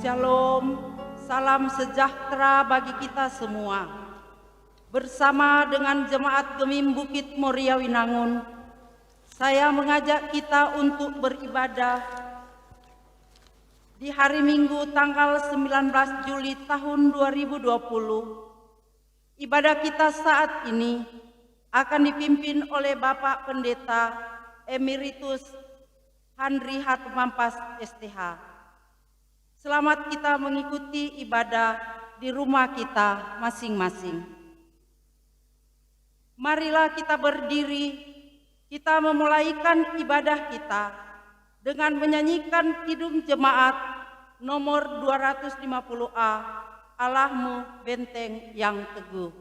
Shalom, salam sejahtera bagi kita semua. Bersama dengan Jemaat Gemim Bukit Moria Winangun, saya mengajak kita untuk beribadah di hari Minggu tanggal 19 Juli tahun 2020. Ibadah kita saat ini akan dipimpin oleh Bapak Pendeta Emeritus Handri Hatumampas STH. Selamat kita mengikuti ibadah di rumah kita masing-masing. Marilah kita berdiri, kita memulaikan ibadah kita dengan menyanyikan Kidung Jemaat nomor 250A, Allahmu Benteng yang Teguh.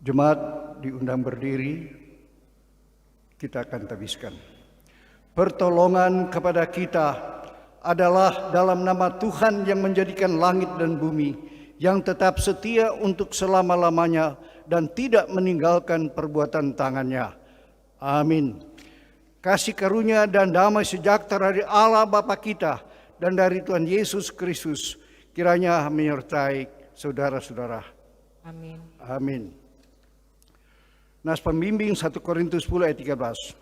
Jemaat diundang berdiri, kita akan tabiskan. Pertolongan kepada kita adalah dalam nama Tuhan yang menjadikan langit dan bumi, yang tetap setia untuk selama-lamanya dan tidak meninggalkan perbuatan tangannya. Amin. Kasih karunia dan damai sejahtera dari Allah Bapa kita dan dari Tuhan Yesus Kristus kiranya menyertai saudara-saudara. Amin. Amin. Nas pembimbing 1 Korintus 10 ayat 13.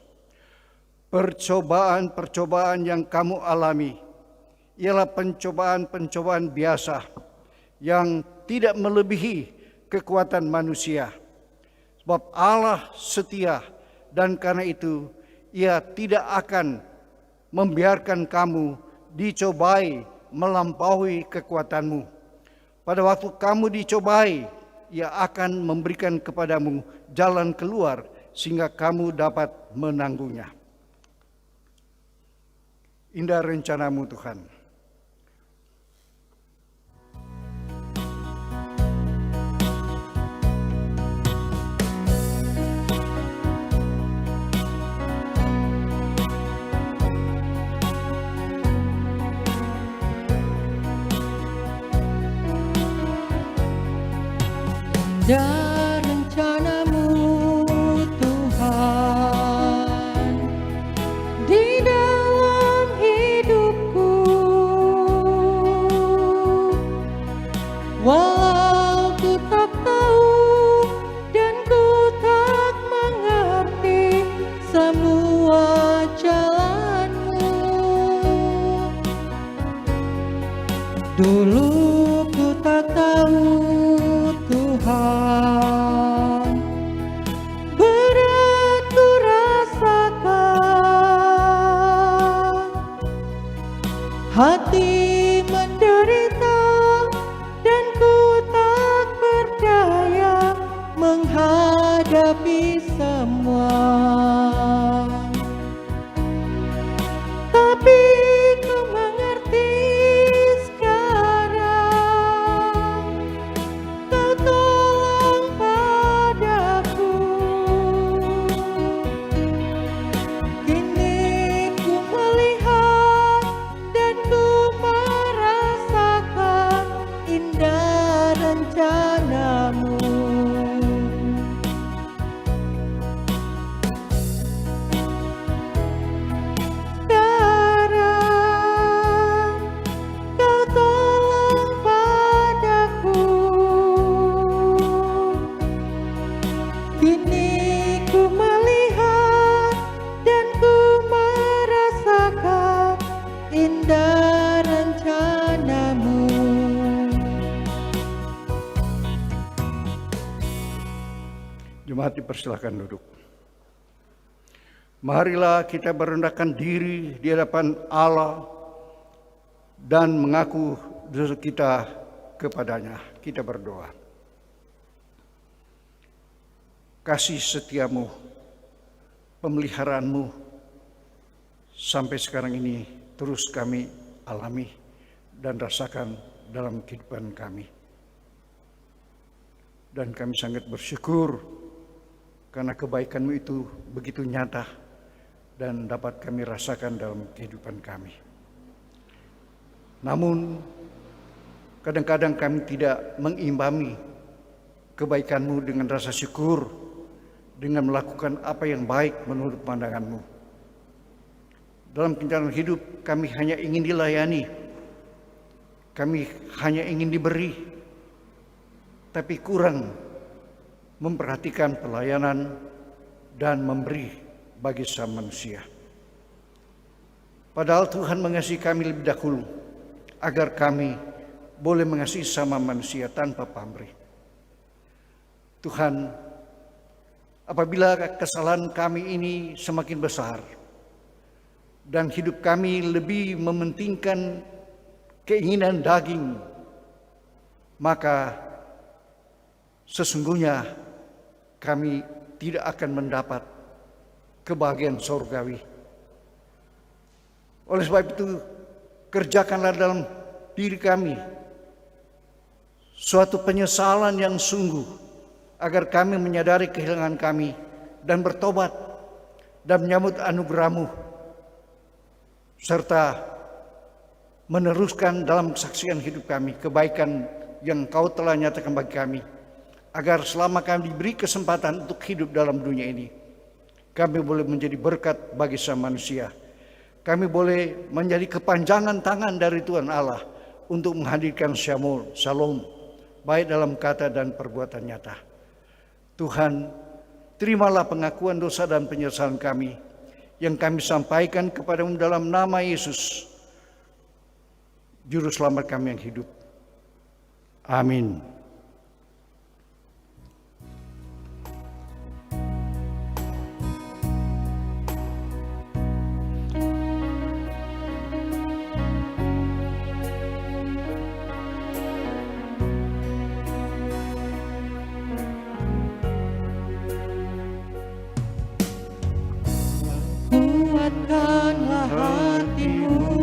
Percobaan-percobaan yang kamu alami ialah pencobaan-pencobaan biasa yang tidak melebihi kekuatan manusia. Sebab Allah setia dan karena itu Ia tidak akan membiarkan kamu dicobai melampaui kekuatanmu. Pada waktu kamu dicobai, Ia akan memberikan kepadamu jalan keluar sehingga kamu dapat menanggungnya. Indah rencanamu Tuhan. Dan rencanamu Tuhan di dalam hidupku, walau ku tak tahu dan ku tak mengerti semua jalanmu. Dulu ku tak tahu Tuhan, berat ku rasakan, hati menderita dan ku tak berdaya menghadapi semua. Tapi ku mengerti sekarang, Kau tolong padaku. Kini ku melihat dan ku merasakan Jemaat dipersilakan duduk. Marilah kita merendahkan diri di hadapan Allah dan mengaku dosa kita kepadanya. Kita berdoa. Kasih setiamu, pemeliharaanmu sampai sekarang ini terus kami alami dan rasakan dalam kehidupan kami. Dan kami sangat bersyukur karena kebaikan-Mu itu begitu nyata dan dapat kami rasakan dalam kehidupan kami. Namun kadang-kadang kami tidak mengimbangi kebaikan-Mu dengan rasa syukur, dengan melakukan apa yang baik menurut pandangan-Mu. Dalam perjalanan hidup kami hanya ingin dilayani, kami hanya ingin diberi, tapi kurang memperhatikan pelayanan dan memberi bagi sesama manusia. Padahal Tuhan mengasihi kami lebih dahulu agar kami boleh mengasihi sama manusia tanpa pamrih. Tuhan, apabila kesalahan kami ini semakin besar dan hidup kami lebih mementingkan keinginan daging, maka sesungguhnya kami tidak akan mendapat kebahagiaan surgawi. Oleh sebab itu, kerjakanlah dalam diri kami suatu penyesalan yang sungguh agar kami menyadari kehilangan kami dan bertobat dan menyambut anugerah-Mu serta meneruskan dalam kesaksian hidup kami kebaikan yang Kau telah nyatakan bagi kami, agar selama kami diberi kesempatan untuk hidup dalam dunia ini, kami boleh menjadi berkat bagi sesama manusia. Kami boleh menjadi kepanjangan tangan dari Tuhan Allah untuk menghadirkan shalom, baik dalam kata dan perbuatan nyata. Tuhan, terimalah pengakuan dosa dan penyesalan kami yang kami sampaikan kepada-Mu dalam nama Yesus, Juru Selamat kami yang hidup. Amin. Kuatkanlah hatimu,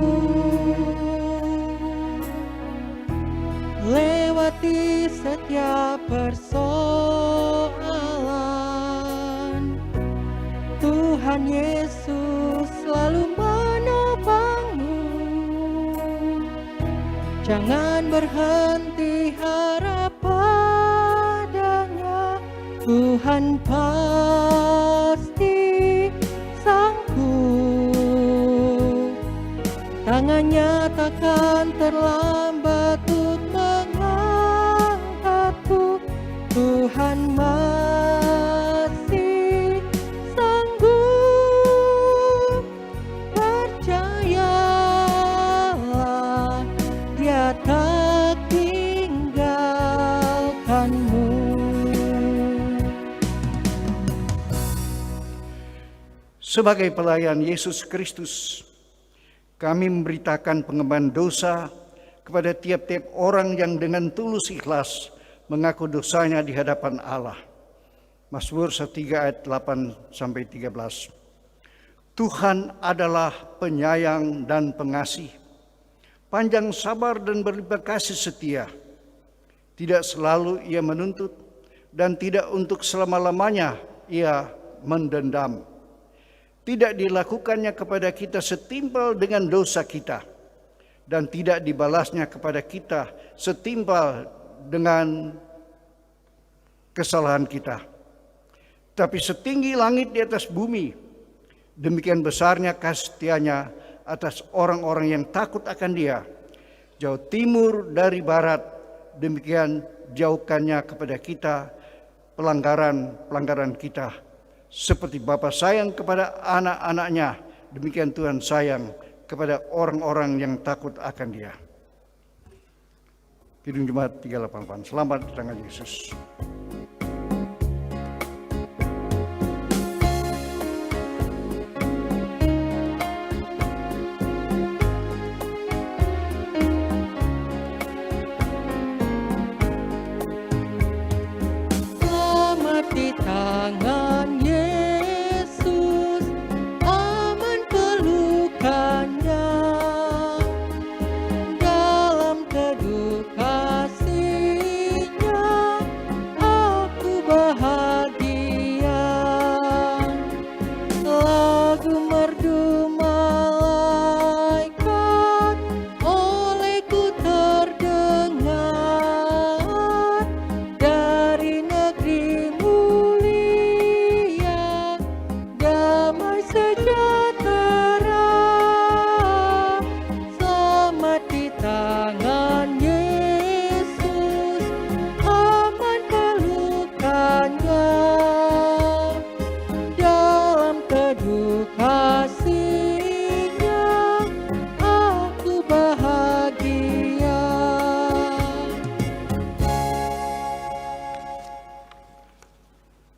lewati setiap persoalan. Tuhan Yesus selalu menopangmu. Jangan berhenti harap padanya, Tuhan pasti sanggup. Tangannya takkan terlambat untuk mengangkatku. Tuhan masih sanggup. Percayalah, Dia tak tinggalkanmu. Sebagai pelayan Yesus Kristus, kami memberitakan pengemban dosa kepada tiap-tiap orang yang dengan tulus ikhlas mengaku dosanya di hadapan Allah. Mazmur 103 ayat 8-13. Tuhan adalah penyayang dan pengasih, panjang sabar dan berlimpah kasih setia. Tidak selalu Ia menuntut dan tidak untuk selama-lamanya Ia mendendam. Tidak dilakukannya kepada kita setimpal dengan dosa kita, dan tidak dibalasnya kepada kita setimpal dengan kesalahan kita. Tapi setinggi langit di atas bumi, demikian besarnya kasih setianya atas orang-orang yang takut akan Dia. Jauh timur dari barat, demikian jauhkannya kepada kita pelanggaran-pelanggaran kita. Seperti Bapa sayang kepada anak-anaknya, demikian Tuhan sayang kepada orang-orang yang takut akan Dia. Kidung Jemaat 388. Selamat datang Yesus.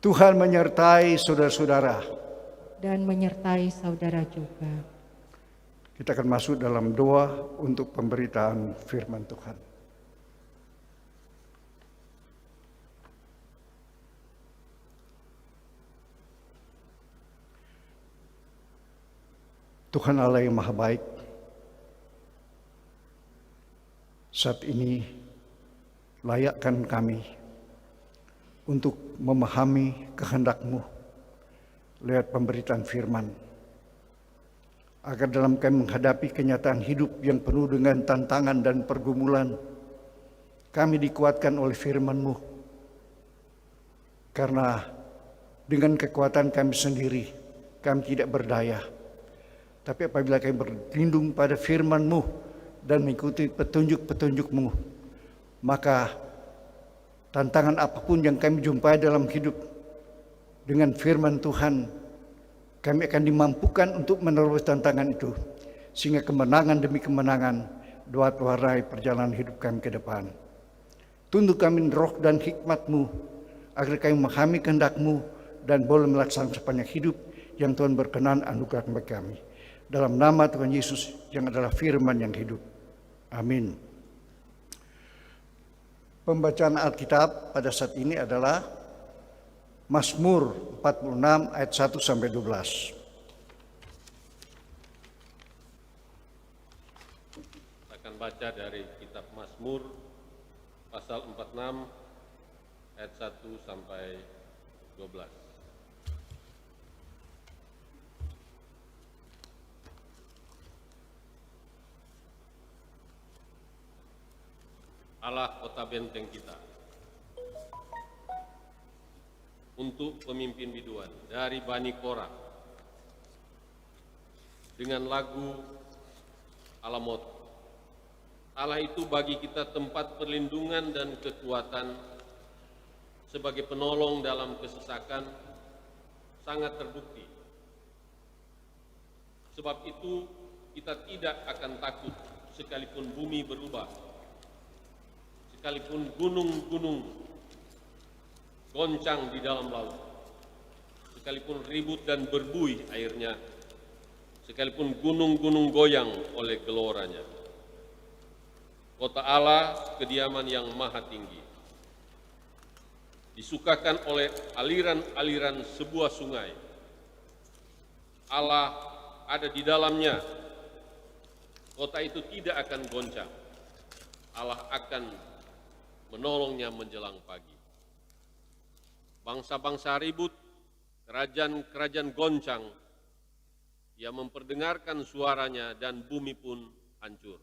Tuhan menyertai saudara-saudara. dan menyertai saudara juga. Kita akan masuk dalam doa untuk pemberitaan firman Tuhan. Tuhan Allah yang Maha Baik, saat ini layakkan kami untuk memahami kehendak-Mu lewat pemberitaan firman, agar dalam kami menghadapi kenyataan hidup yang penuh dengan tantangan dan pergumulan, kami dikuatkan oleh firman-Mu. Karena dengan kekuatan kami sendiri, kami tidak berdaya. Tapi apabila kami berlindung pada firman-Mu dan mengikuti petunjuk-petunjuk-Mu, maka tantangan apapun yang kami jumpai dalam hidup, dengan firman Tuhan, kami akan dimampukan untuk menerobos tantangan itu, sehingga kemenangan demi kemenangan dapat mewarnai perjalanan hidup kami ke depan. Tunduk kami roh dan hikmat-Mu, agar kami memahami kehendak-Mu dan boleh melaksanakan sepanjang hidup yang Tuhan berkenan anugerah bagi kami. Dalam nama Tuhan Yesus yang adalah firman yang hidup. Amin. Pembacaan Alkitab pada saat ini adalah Mazmur 46 ayat 1 sampai 12. Akan baca dari kitab Mazmur pasal 46 ayat 1 sampai 12. Allah kota benteng kita. Untuk pemimpin biduan dari Bani Korah dengan lagu Alamot. Allah itu bagi kita tempat perlindungan dan kekuatan, sebagai penolong dalam kesesakan, sangat terbukti. Sebab itu kita tidak akan takut sekalipun bumi berubah, sekalipun gunung-gunung goncang di dalam laut, sekalipun ribut dan berbuih airnya, sekalipun gunung-gunung goyang oleh geloranya. Kota Allah, kediaman yang maha tinggi, disukakan oleh aliran-aliran sebuah sungai. Allah ada di dalamnya, kota itu tidak akan goncang. Allah akan menolongnya menjelang pagi. Bangsa-bangsa ribut, kerajaan-kerajaan goncang, Ia memperdengarkan suaranya dan bumi pun hancur.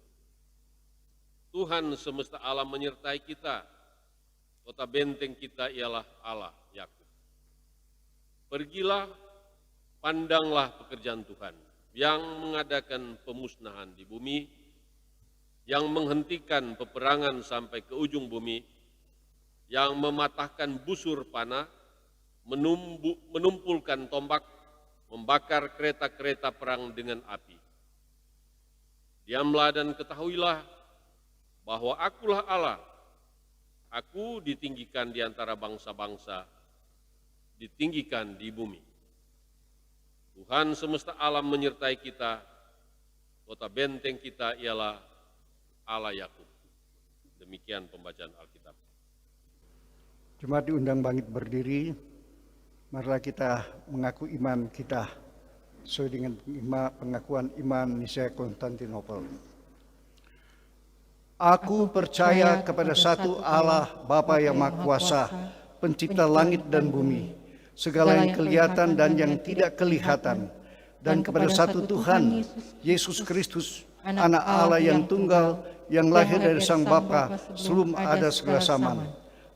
Tuhan semesta alam menyertai kita, kota benteng kita ialah Allah Yakub. Pergilah, pandanglah pekerjaan Tuhan, yang mengadakan pemusnahan di bumi, yang menghentikan peperangan sampai ke ujung bumi, yang mematahkan busur panah, menumpulkan tombak, membakar kereta-kereta perang dengan api. Diamlah dan ketahuilah bahwa Akulah Allah. Aku ditinggikan di antara bangsa-bangsa, ditinggikan di bumi. Tuhan semesta alam menyertai kita, kota benteng kita ialah Allah Yakub. Demikian pembacaan Alkitab. Jemaat diundang bangkit berdiri. Marilah kita mengaku iman kita sesuai dengan pengakuan iman Nisea Konstantinopel. Aku percaya kepada satu Allah Bapa yang Maha Kuasa, pencipta langit dan bumi, segala yang kelihatan dan yang tidak kelihatan, dan kepada satu Tuhan, Yesus Kristus, Anak Allah yang tunggal, yang lahir dari Sang Bapa sebelum ada segala zaman.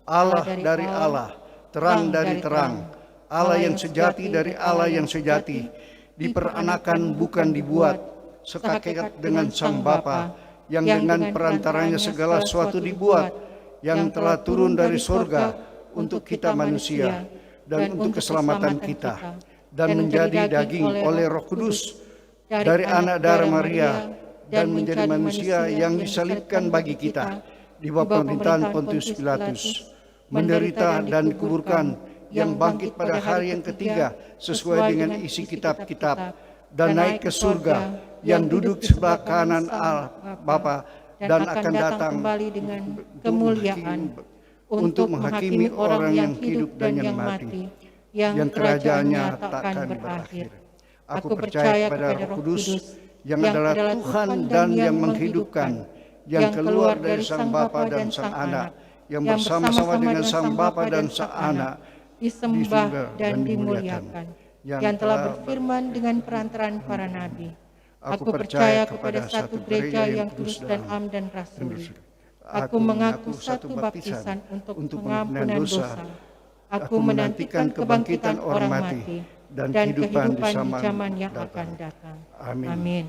Allah dari Allah, terang dari terang, Allah yang sejati dari Allah yang sejati, diperanakan bukan dibuat, sekakat dengan Sang Bapa, yang dengan perantaranya segala sesuatu dibuat, yang telah turun dari surga untuk kita manusia dan untuk keselamatan kita, dan menjadi daging oleh Roh Kudus dari anak darah Maria, dan menjadi manusia yang disalibkan bagi kita di bawah pemerintahan Pontius Pilatus, menderita dan dikuburkan, yang bangkit pada hari yang ketiga sesuai dengan isi kitab-kitab dan naik ke surga, yang duduk di sebelah kanan Allah Bapa dan akan datang kembali dengan kemuliaan untuk menghakimi orang yang hidup dan yang mati, yang kerajaannya takkan berakhir. Aku percaya kepada Roh Kudus, yang adalah Tuhan dan yang menghidupkan, yang keluar dari Sang Bapa dan Sang Anak, yang bersama-sama dengan Sang Bapa dan Sang Anak, disembah dan dimuliakan, yang telah berfirman dengan perantaraan para nabi. Aku percaya kepada satu gereja yang kudus dan am dan rasuli. Aku mengaku satu baptisan untuk pengampunan dosa. Aku menantikan kebangkitan orang mati dan kehidupan di zaman yang akan datang. Amin.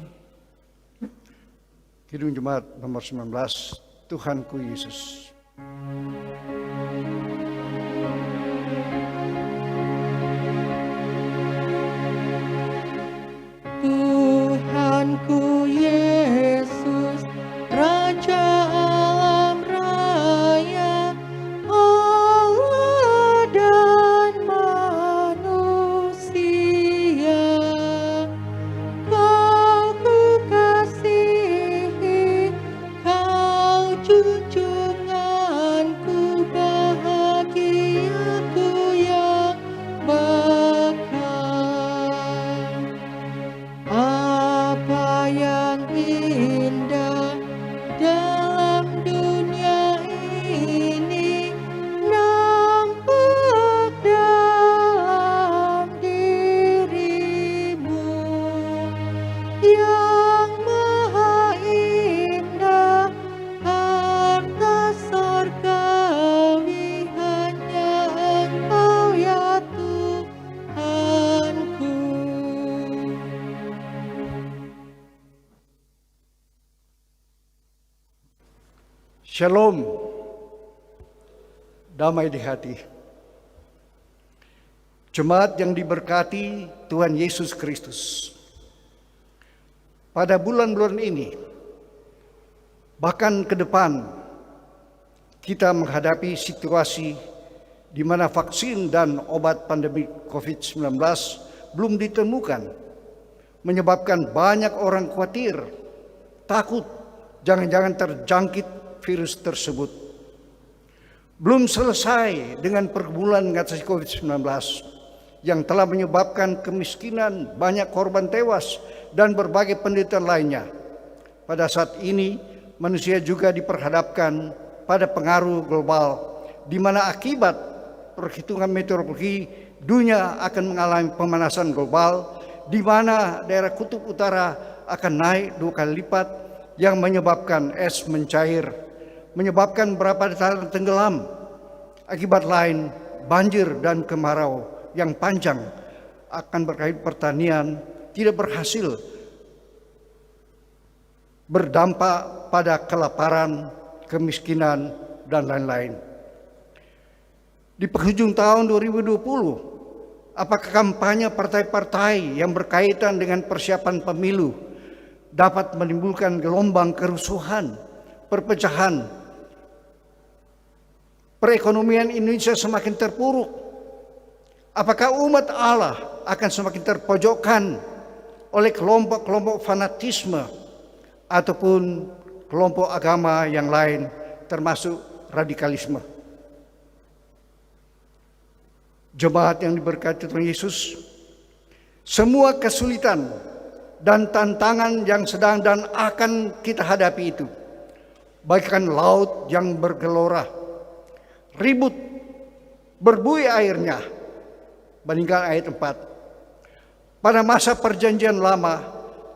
Kidung Jemaat nomor 19, Tuhanku Yesus. Tuhanku Yesus, Raja alam raya, Allah dan manusia, Kau kukasihi, Kau junjunganku, bahagiaku yang apa yang indah dalam dunia ini nampak dalam dirimu, yang maha indah, harta sorgawi hanya Engkau ya Tuhanku. Shalom, damai di hati. Jemaat yang diberkati Tuhan Yesus Kristus. Pada bulan-bulan ini, bahkan ke depan, kita menghadapi situasi di mana vaksin dan obat pandemi COVID-19 belum ditemukan, menyebabkan banyak orang khawatir, takut, jangan-jangan terjangkit virus tersebut. Belum selesai dengan pergumulan mengatasi COVID-19 yang telah menyebabkan kemiskinan, banyak korban tewas, dan berbagai penderitaan lainnya. Pada saat ini, manusia juga diperhadapkan pada pengaruh global, di mana akibat perhitungan meteorologi, dunia akan mengalami pemanasan global, di mana daerah kutub utara akan naik 2 kali lipat, yang menyebabkan es mencair, menyebabkan beberapa daerah tenggelam. Akibat lain, banjir dan kemarau yang panjang akan berkait pertanian tidak berhasil, berdampak pada kelaparan, kemiskinan, dan lain-lain. Di penghujung tahun 2020, apakah kampanye partai-partai yang berkaitan dengan persiapan pemilu dapat menimbulkan gelombang kerusuhan, perpecahan, perekonomian Indonesia semakin terpuruk? Apakah umat Allah akan semakin terpojokkan oleh kelompok-kelompok fanatisme ataupun kelompok agama yang lain, termasuk radikalisme? Jemaat yang diberkati Tuhan Yesus, semua kesulitan dan tantangan yang sedang dan akan kita hadapi itu, bagaikan laut yang bergelora, ribut, berbuih airnya. Bandingkan ayat 4. Pada masa perjanjian lama,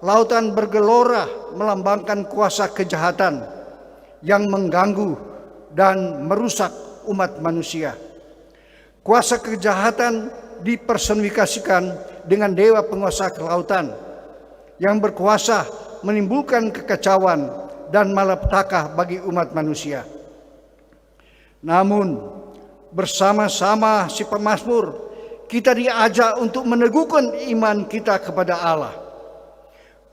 lautan bergelora melambangkan kuasa kejahatan yang mengganggu dan merusak umat manusia. Kuasa kejahatan dipersonifikasikan dengan dewa penguasa kelautan yang berkuasa menimbulkan kekacauan dan malapetaka bagi umat manusia. Namun bersama-sama si pemazmur, kita diajak untuk meneguhkan iman kita kepada Allah.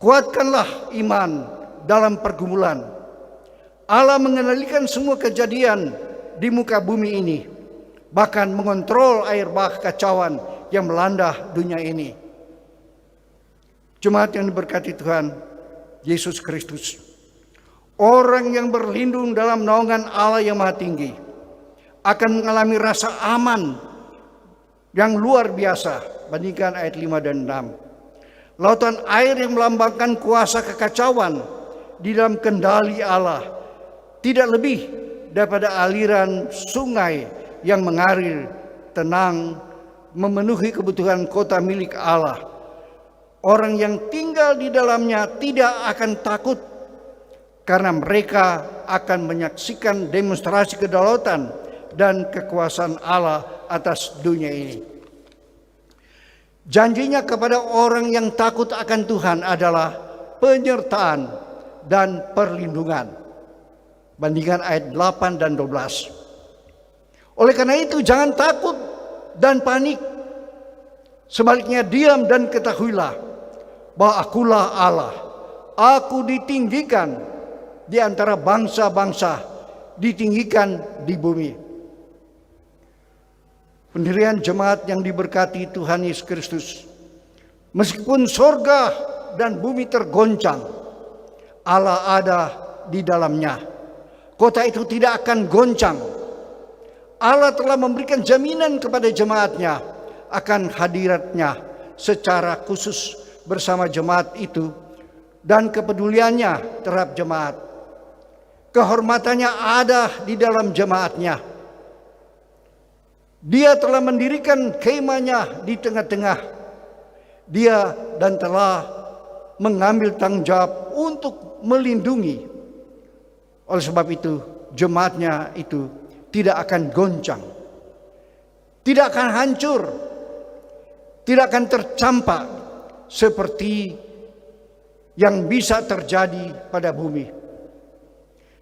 Kuatkanlah iman dalam pergumulan. Allah mengendalikan semua kejadian di muka bumi ini, bahkan mengontrol air bah kacauan yang melanda dunia ini. Jemaat yang diberkati Tuhan Yesus Kristus, orang yang berlindung dalam naungan Allah yang Maha Tinggi akan mengalami rasa aman yang luar biasa. Bandingkan ayat 5 dan 6. Lautan air yang melambangkan kuasa kekacauan di dalam kendali Allah tidak lebih daripada aliran sungai yang mengalir tenang memenuhi kebutuhan kota milik Allah. Orang yang tinggal di dalamnya tidak akan takut karena mereka akan menyaksikan demonstrasi kedaulatan dan kekuasaan Allah atas dunia ini. Janjinya kepada orang yang takut akan Tuhan adalah penyertaan dan perlindungan. Bandingkan ayat 8 dan 12. Oleh karena itu jangan takut dan panik. Sebaliknya diam dan ketahuilah bahwa akulah Allah. Aku ditinggikan di antara bangsa-bangsa, ditinggikan di bumi. Pendirian jemaat yang diberkati Tuhan Yesus Kristus, meskipun sorga dan bumi tergoncang, Allah ada di dalamnya. Kota itu tidak akan goncang. Allah telah memberikan jaminan kepada jemaatnya akan hadiratnya secara khusus bersama jemaat itu dan kepeduliannya terhadap jemaat. Kehormatannya ada di dalam jemaatnya. Dia telah mendirikan kemahnya di tengah-tengah. Dia dan telah mengambil tanggung jawab untuk melindungi. Oleh sebab itu, jemaatnya itu tidak akan goncang, tidak akan hancur, tidak akan tercampak seperti yang bisa terjadi pada bumi.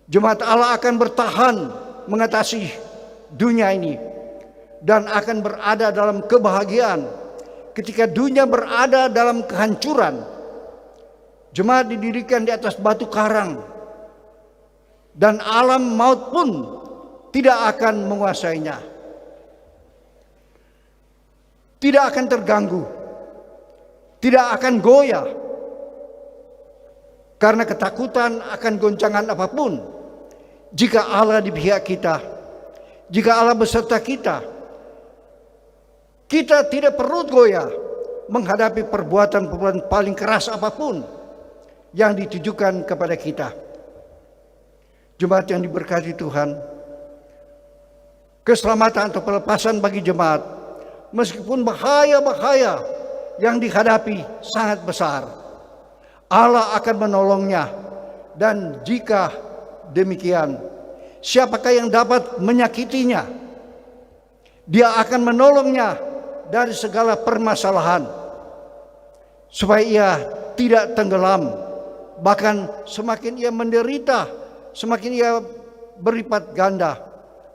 Jemaat Allah akan bertahan mengatasi dunia ini dan akan berada dalam kebahagiaan ketika dunia berada dalam kehancuran. Jemaat didirikan di atas batu karang dan alam maut pun tidak akan menguasainya. Tidak akan terganggu. Tidak akan goyah. Karena ketakutan akan goncangan apapun. Jika Allah di pihak kita, jika Allah beserta kita, kita tidak perlu goyah menghadapi perbuatan-perbuatan paling keras apapun yang ditujukan kepada kita. Jemaat yang diberkati Tuhan, keselamatan atau pelepasan bagi jemaat, meskipun bahaya-bahaya yang dihadapi sangat besar, Allah akan menolongnya. Dan jika demikian, siapakah yang dapat menyakitinya? Dia akan menolongnya dari segala permasalahan, supaya ia tidak tenggelam. Bahkan semakin ia menderita, semakin ia berlipat ganda,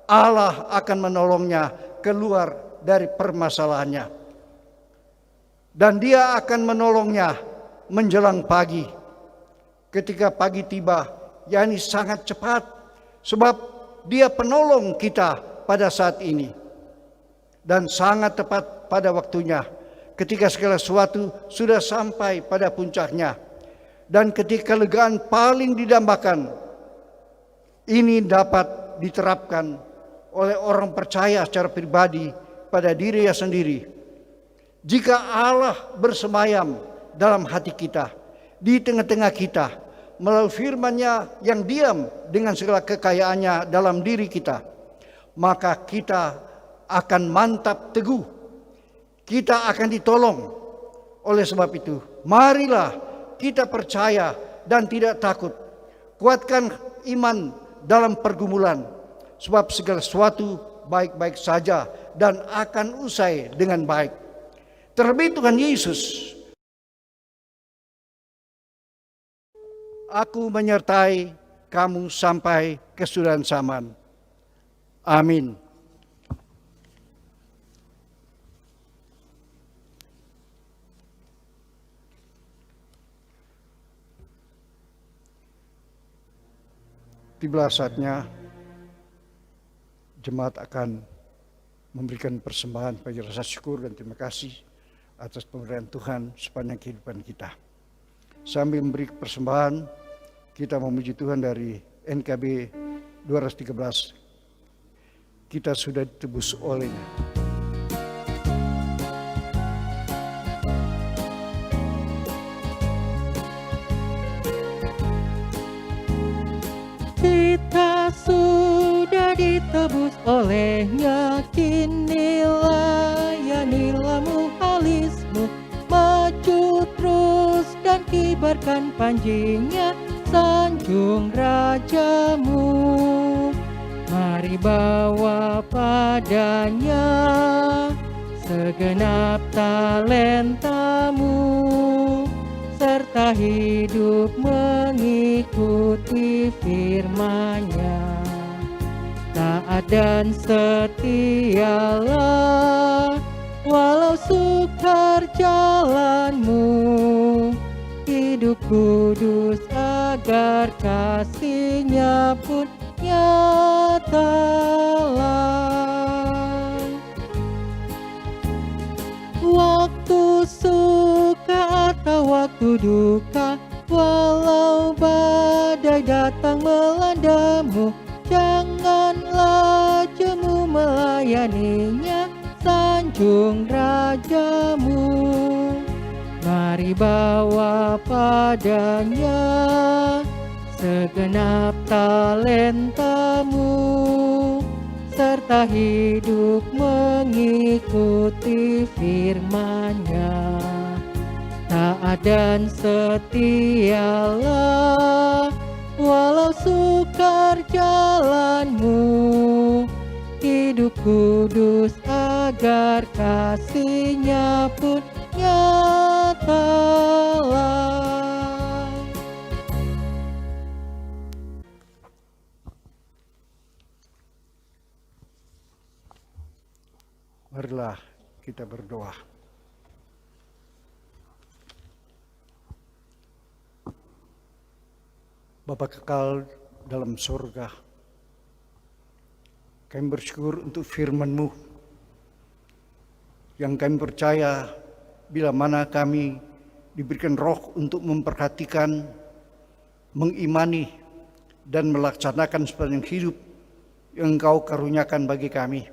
Allah akan menolongnya keluar dari permasalahannya. Dan dia akan menolongnya menjelang pagi. Ketika pagi tiba, yakni sangat cepat, sebab dia penolong kita pada saat ini. Dan sangat tepat pada waktunya, ketika segala sesuatu sudah sampai pada puncaknya. Dan ketika kelegaan paling didambakan, ini dapat diterapkan oleh orang percaya secara pribadi pada dirinya sendiri. Jika Allah bersemayam dalam hati kita, di tengah-tengah kita, melalui firman-Nya yang diam dengan segala kekayaannya dalam diri kita, maka kita akan mantap teguh. Kita akan ditolong. Oleh sebab itu, marilah kita percaya dan tidak takut. Kuatkan iman dalam pergumulan, sebab segala sesuatu baik-baik saja dan akan usai dengan baik. Terlebih Tuhan Yesus, aku menyertai kamu sampai kesudahan zaman. Amin. Tiba saatnya jemaat akan memberikan persembahan bagi rasa syukur dan terima kasih atas pemberian Tuhan sepanjang kehidupan kita. Sambil memberi persembahan, kita memuji Tuhan dari NKB 213. Kita sudah ditebus oleh-Nya. Kita sudah ditebus oleh-Nya, kini layanilah muhalismu, maju terus dan kibarkan panjinya, sanjung rajamu. Mari bawa padanya segenap talentamu, serta hidup mengikuti firman-Nya. Taat dan setialah walau sukar jalanmu, hidup kudus agar kasih-Nya pun nyatalah. Waktu suka atau waktu duka, walau badai datang melandamu, janganlah jemu melayaninya, sanjung rajamu. Mari bawa padanya segenap talentamu, serta hidup mengikuti firman-Nya. Taat dan setialah walau sukar jalanmu, hidup kudus agar kasih-Nya pun nyatalah. Marilah kita berdoa. Bapa kekal dalam surga, kami bersyukur untuk firman-Mu yang kami percaya bila mana kami diberikan roh untuk memperhatikan, mengimani, dan melaksanakan sepanjang hidup yang Engkau karuniakan bagi kami.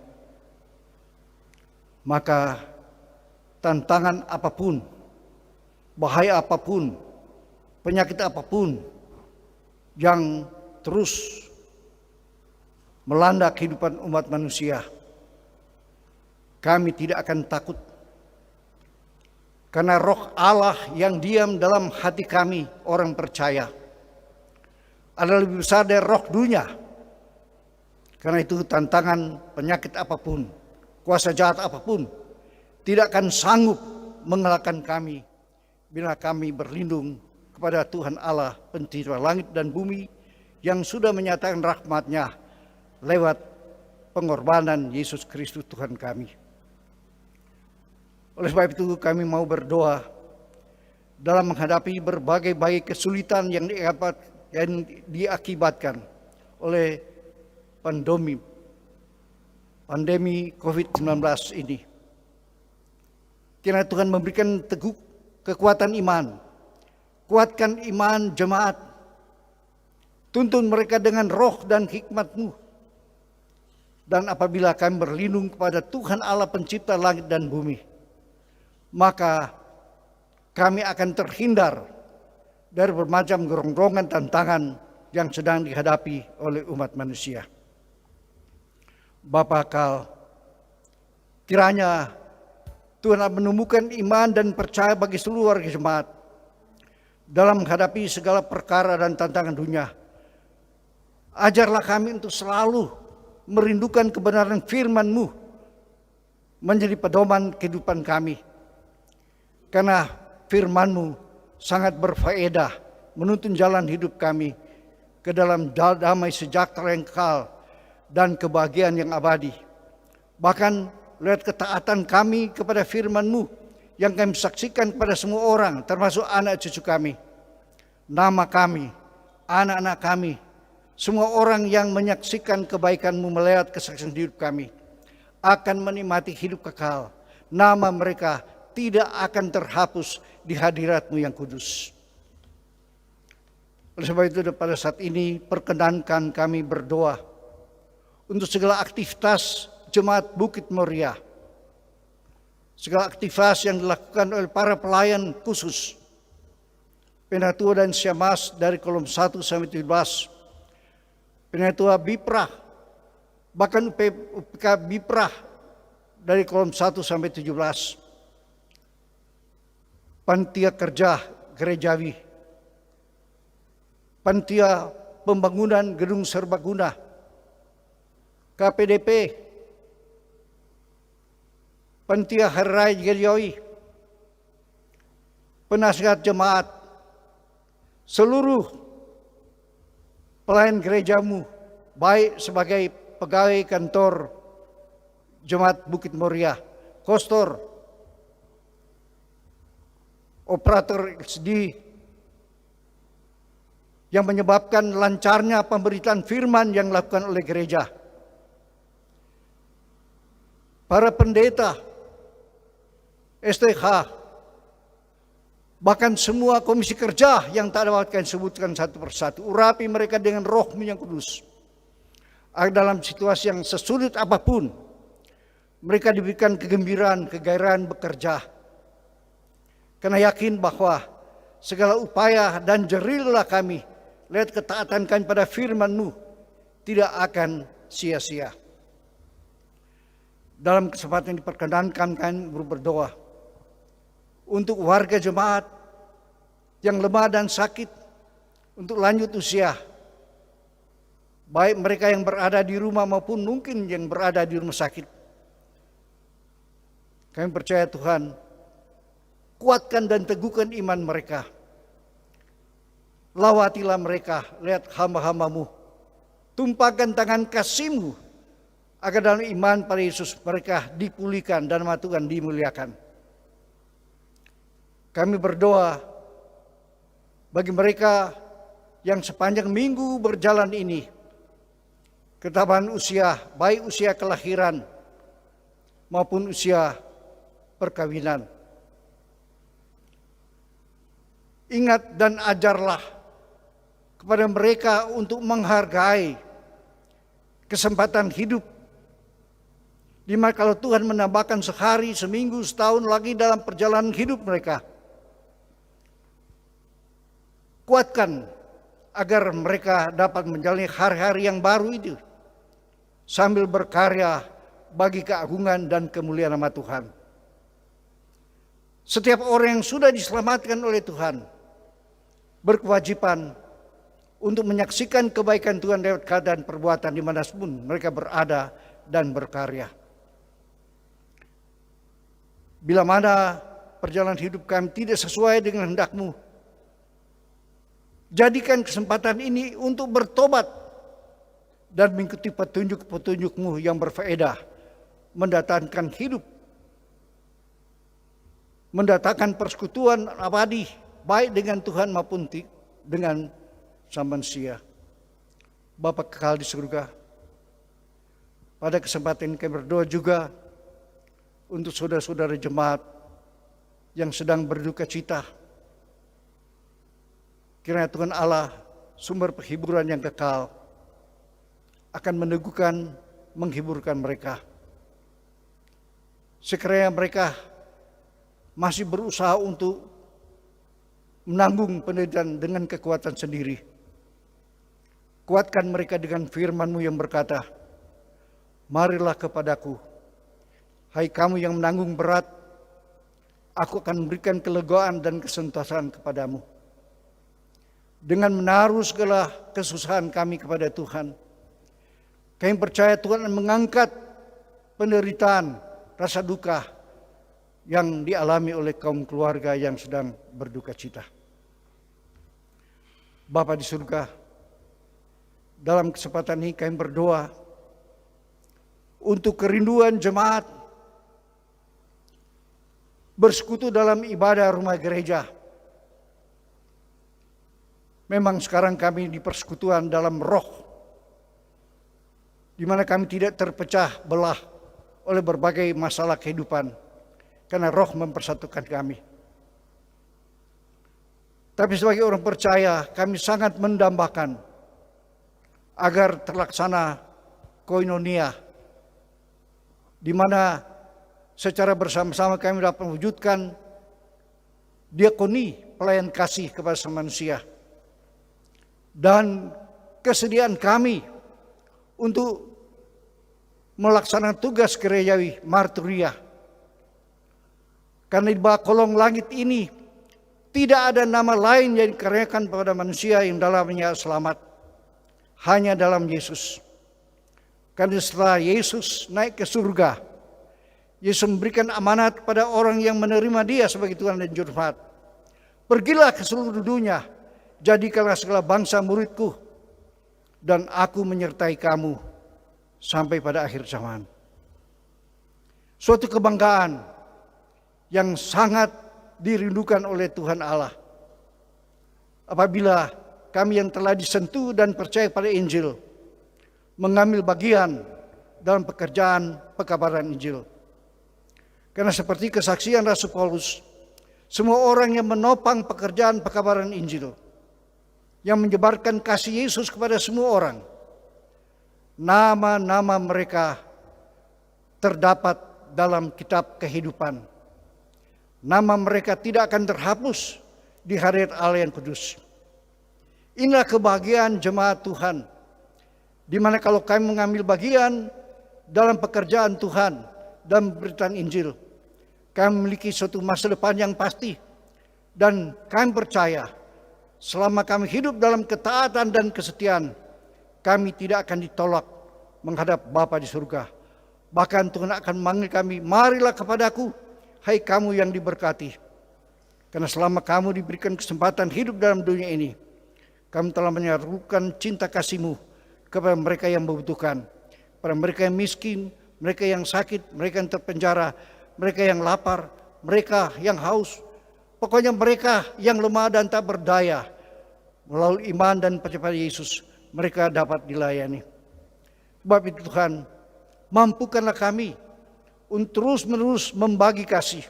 Maka tantangan apapun, bahaya apapun, penyakit apapun yang terus melanda kehidupan umat manusia, kami tidak akan takut. Karena roh Allah yang diam dalam hati kami, orang percaya, adalah lebih besar dari roh dunia. Karena itu tantangan penyakit apapun, kuasa jahat apapun, tidak akan sanggup mengalahkan kami bila kami berlindung kepada Tuhan Allah pencipta langit dan bumi yang sudah menyatakan rahmat-Nya lewat pengorbanan Yesus Kristus Tuhan kami. Oleh sebab itu kami mau berdoa dalam menghadapi berbagai kesulitan yang diakibatkan oleh pandemi COVID-19 ini. Kiranya Tuhan memberikan teguh kekuatan iman. Kuatkan iman jemaat. Tuntun mereka dengan roh dan hikmat-Mu. Dan apabila kami berlindung kepada Tuhan Allah pencipta langit dan bumi, maka kami akan terhindar dari bermacam geronggongan tantangan yang sedang dihadapi oleh umat manusia. Bapa kekal, kiranya Tuhan menumbuhkan iman dan percaya bagi seluruh warga jemaat dalam menghadapi segala perkara dan tantangan dunia. Ajarlah kami untuk selalu merindukan kebenaran firman-Mu menjadi pedoman kehidupan kami. Karena firman-Mu sangat berfaedah menuntun jalan hidup kami ke dalam damai sejahtera yang kekal dan kebahagiaan yang abadi. Bahkan lewat ketaatan kami kepada firman-Mu yang kami saksikan kepada semua orang, termasuk anak cucu kami, nama kami, anak-anak kami, semua orang yang menyaksikan kebaikan-Mu melewat kesaksian hidup kami. akan menikmati hidup kekal. Nama mereka tidak akan terhapus di hadirat-Mu yang kudus. Oleh sebab itu pada saat ini perkenankan kami berdoa untuk segala aktivitas Jemaat Bukit Moriah. Segala aktivitas yang dilakukan oleh para pelayan khusus. Penatua dan Syammas dari kolom 1 sampai 17. Penatua Biprah, bahkan UPK Biprah dari kolom 1 sampai 17. Panitia kerja gerejawi. Panitia pembangunan gedung serbaguna. KPDP. Panitia Hari Raya Gerejawi. Penasihat jemaat. Seluruh pelayan gerejamu, baik sebagai pegawai kantor Jemaat Bukit Moriah, kostor, operator XD, yang menyebabkan lancarnya pemberitaan firman yang dilakukan oleh gereja. Para pendeta, STH, bahkan semua komisi kerja yang tak dapat kami sebutkan satu persatu. Urapi mereka dengan Roh-Mu yang kudus. Agar dalam situasi yang sesulit apapun, mereka diberikan kegembiraan, kegairahan bekerja. Karena yakin bahwa segala upaya dan jerilah kami, lihat ketaatan kami pada firman-Mu, tidak akan sia-sia. Dalam kesempatan yang diperkenankan kami berdoa untuk warga jemaat yang lemah dan sakit, untuk lanjut usia, baik mereka yang berada di rumah maupun mungkin yang berada di rumah sakit. Kami percaya Tuhan, kuatkan dan teguhkan iman mereka. Lawatilah mereka, lihat hamba-hamba-Mu. Tumpahkan tangan kasih-Mu, agar dalam iman pada Yesus mereka dipulihkan dan nama Tuhan dimuliakan. Kami berdoa bagi mereka yang sepanjang minggu berjalan ini, ketabahan usia, baik usia kelahiran maupun usia perkawinan. Ingat dan ajarlah kepada mereka untuk menghargai kesempatan hidup. Dimana kalau Tuhan menambahkan sehari, seminggu, setahun lagi dalam perjalanan hidup mereka, kuatkan agar mereka dapat menjalani hari-hari yang baru itu sambil berkarya bagi keagungan dan kemuliaan nama Tuhan. Setiap orang yang sudah diselamatkan oleh Tuhan berkewajiban untuk menyaksikan kebaikan Tuhan lewat kata dan perbuatan dimanapun mereka berada dan berkarya. Bila mana perjalanan hidup kami tidak sesuai dengan hendak-Mu, jadikan kesempatan ini untuk bertobat dan mengikuti petunjuk-petunjuk-Mu yang berfaedah, mendatangkan hidup, mendatangkan persekutuan abadi, baik dengan Tuhan maupun dengan sama manusia. Bapa kekal di surga, pada kesempatan ini kami berdoa juga untuk saudara-saudara jemaat yang sedang berduka cita. Kiranya Tuhan Allah, sumber penghiburan yang kekal, akan meneguhkan, menghiburkan mereka. Sekiranya mereka masih berusaha untuk menanggung penderitaan dengan kekuatan sendiri, kuatkan mereka dengan firman-Mu yang berkata, marilah kepadaku, hai kamu yang menanggung berat, aku akan memberikan kelegaan dan kesentosan kepadamu. Dengan menaruh segala kesusahan kami kepada Tuhan, kami percaya Tuhan akan mengangkat penderitaan, rasa duka yang dialami oleh kaum keluarga yang sedang berduka cita. Bapa di surga, dalam kesempatan ini kami berdoa untuk kerinduan jemaat bersekutu dalam ibadah rumah gereja. Memang sekarang kami di persekutuan dalam roh, di mana kami tidak terpecah belah oleh berbagai masalah kehidupan, karena Roh mempersatukan kami. Tapi sebagai orang percaya, kami sangat mendambakan agar terlaksana koinonia, di mana secara bersama-sama kami dapat mewujudkan diakoni, pelayan kasih kepada manusia, dan kesediaan kami untuk melaksanakan tugas gerejawi marturia. Karena di bawah kolong langit ini tidak ada nama lain yang dikaruniakan kepada manusia yang dalamnya selamat, hanya dalam Yesus. Karena setelah Yesus naik ke surga, Yesus memberikan amanat kepada orang yang menerima Dia sebagai Tuhan dan Juru Selamat. Pergilah ke seluruh dunia, jadikanlah segala bangsa muridku, dan aku menyertai kamu sampai pada akhir zaman. Suatu kebanggaan yang sangat dirindukan oleh Tuhan Allah. Apabila kami yang telah disentuh dan percaya pada Injil, mengambil bagian dalam pekerjaan pekabaran Injil. Karena seperti kesaksian Rasul Paulus, semua orang yang menopang pekerjaan pekabaran Injil, yang menyebarkan kasih Yesus kepada semua orang, nama-nama mereka terdapat dalam kitab kehidupan. Nama mereka tidak akan terhapus di hadirat Allah yang kudus. Inilah kebahagiaan jemaat Tuhan, di mana kalau kami mengambil bagian dalam pekerjaan Tuhan dan pemberitaan Injil, kami memiliki suatu masa depan yang pasti. Dan kami percaya, selama kami hidup dalam ketaatan dan kesetiaan, kami tidak akan ditolak menghadap Bapa di surga. Bahkan Tuhan akan memanggil kami, marilah kepadaku, hai kamu yang diberkati. Karena selama kamu diberikan kesempatan hidup dalam dunia ini, kamu telah menyalurkan cinta kasih-Mu kepada mereka yang membutuhkan, kepada mereka yang miskin, mereka yang sakit, mereka yang terpenjara, mereka yang lapar, mereka yang haus, pokoknya mereka yang lemah dan tak berdaya. Melalui iman dan percaya pada Yesus, mereka dapat dilayani. Sebab itu Tuhan, mampukanlah kami untuk terus-menerus membagi kasih.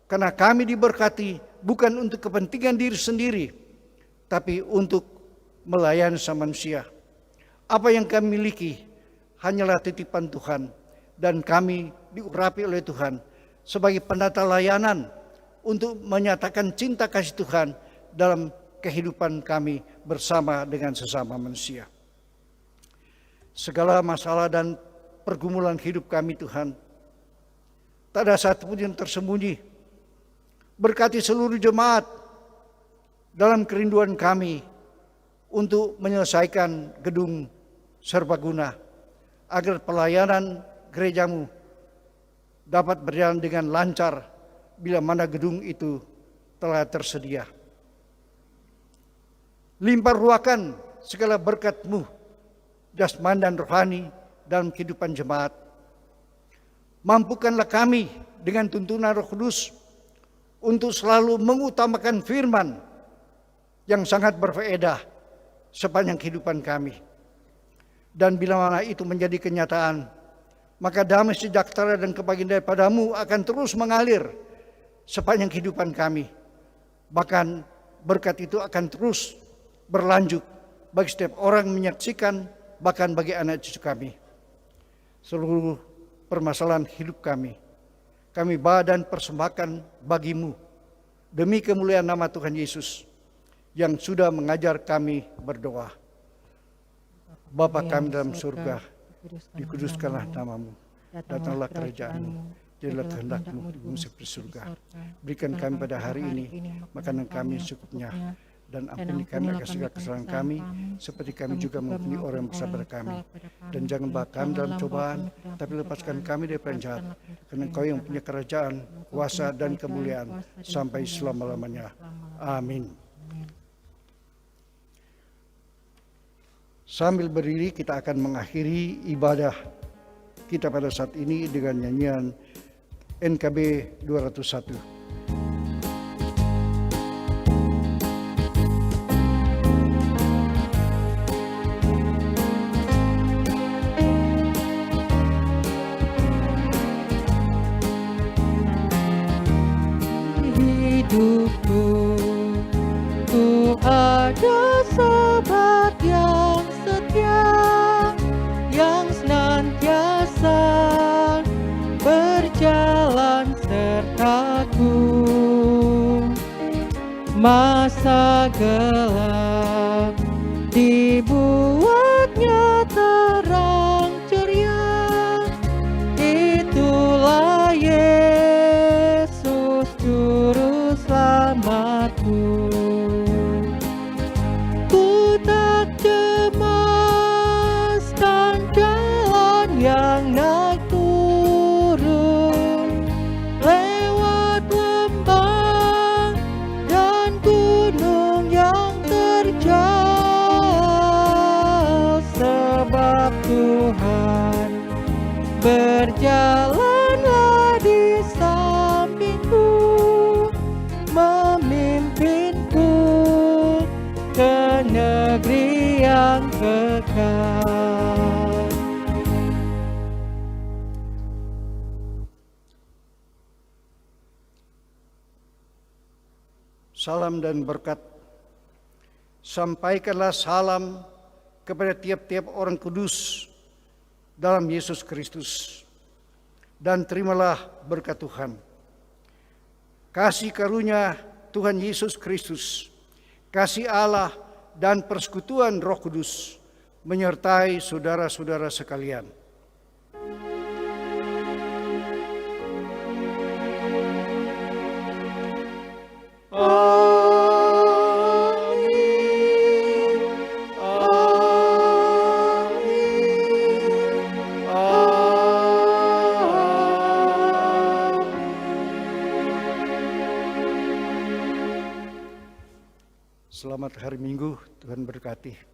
Karena kami diberkati bukan untuk kepentingan diri sendiri, tapi untuk melayani sama manusia. Apa yang kami miliki hanyalah titipan Tuhan, dan kami diurapi oleh Tuhan sebagai penata layanan untuk menyatakan cinta kasih Tuhan dalam kehidupan kami bersama dengan sesama manusia. Segala masalah dan pergumulan hidup kami Tuhan, tak ada satupun yang tersembunyi. Berkati seluruh jemaat dalam kerinduan kami untuk menyelesaikan gedung serbaguna, agar pelayanan gerejamu dapat berjalan dengan lancar bila mana gedung itu telah tersedia. Limpah ruahkan segala berkat-Mu, jasmani dan rohani dalam kehidupan jemaat. Mampukanlah kami dengan tuntunan Roh Kudus untuk selalu mengutamakan firman yang sangat berfaedah sepanjang kehidupan kami. Dan bila mana itu menjadi kenyataan, maka damai sejahtera dan kebahagiaan daripada-Mu akan terus mengalir sepanjang kehidupan kami. Bahkan berkat itu akan terus berlanjut bagi setiap orang menyaksikan, bahkan bagi anak cucu kami. Seluruh permasalahan hidup kami bawa dan persembahkan bagi-Mu, demi kemuliaan nama Tuhan Yesus yang sudah mengajar kami berdoa. Bapa kami dalam surga, dikuduskanlah nama-Mu, datanglah kerajaan-Mu, jadilah kehendak-Mu di bumi seperti surga. Berikan kami pada hari ini makanan kami secukupnya, dan ampuni kami akan segala kesalahan kami, seperti kami juga mengampuni orang yang bersalah pada kami. Dan jangan bawa kami dalam cobaan, tapi lepaskan kami dari jahat. Karena Engkau yang punya kerajaan, kuasa dan kemuliaan sampai selama-lamanya. Amin. Sambil berdiri kita akan mengakhiri ibadah kita pada saat ini dengan nyanyian NKB 201. senantiasa berjalan sertaku. Masa gelap dibuatnya terang ceria. Itulah Yesus Juru Selamatku. Ku tak cemaskan jalan yang naik turun, lewat lembah dan gunung yang terjal, sebab Tuhan berjalanlah di sampingku, memimpinku ke negeri yang kekal. Salam dan berkat. Sampaikanlah salam kepada tiap-tiap orang kudus dalam Yesus Kristus, dan terimalah berkat Tuhan. Kasih karunia Tuhan Yesus Kristus, kasih Allah dan persekutuan Roh Kudus menyertai saudara-saudara sekalian. Selamat hari Minggu, Tuhan berkati.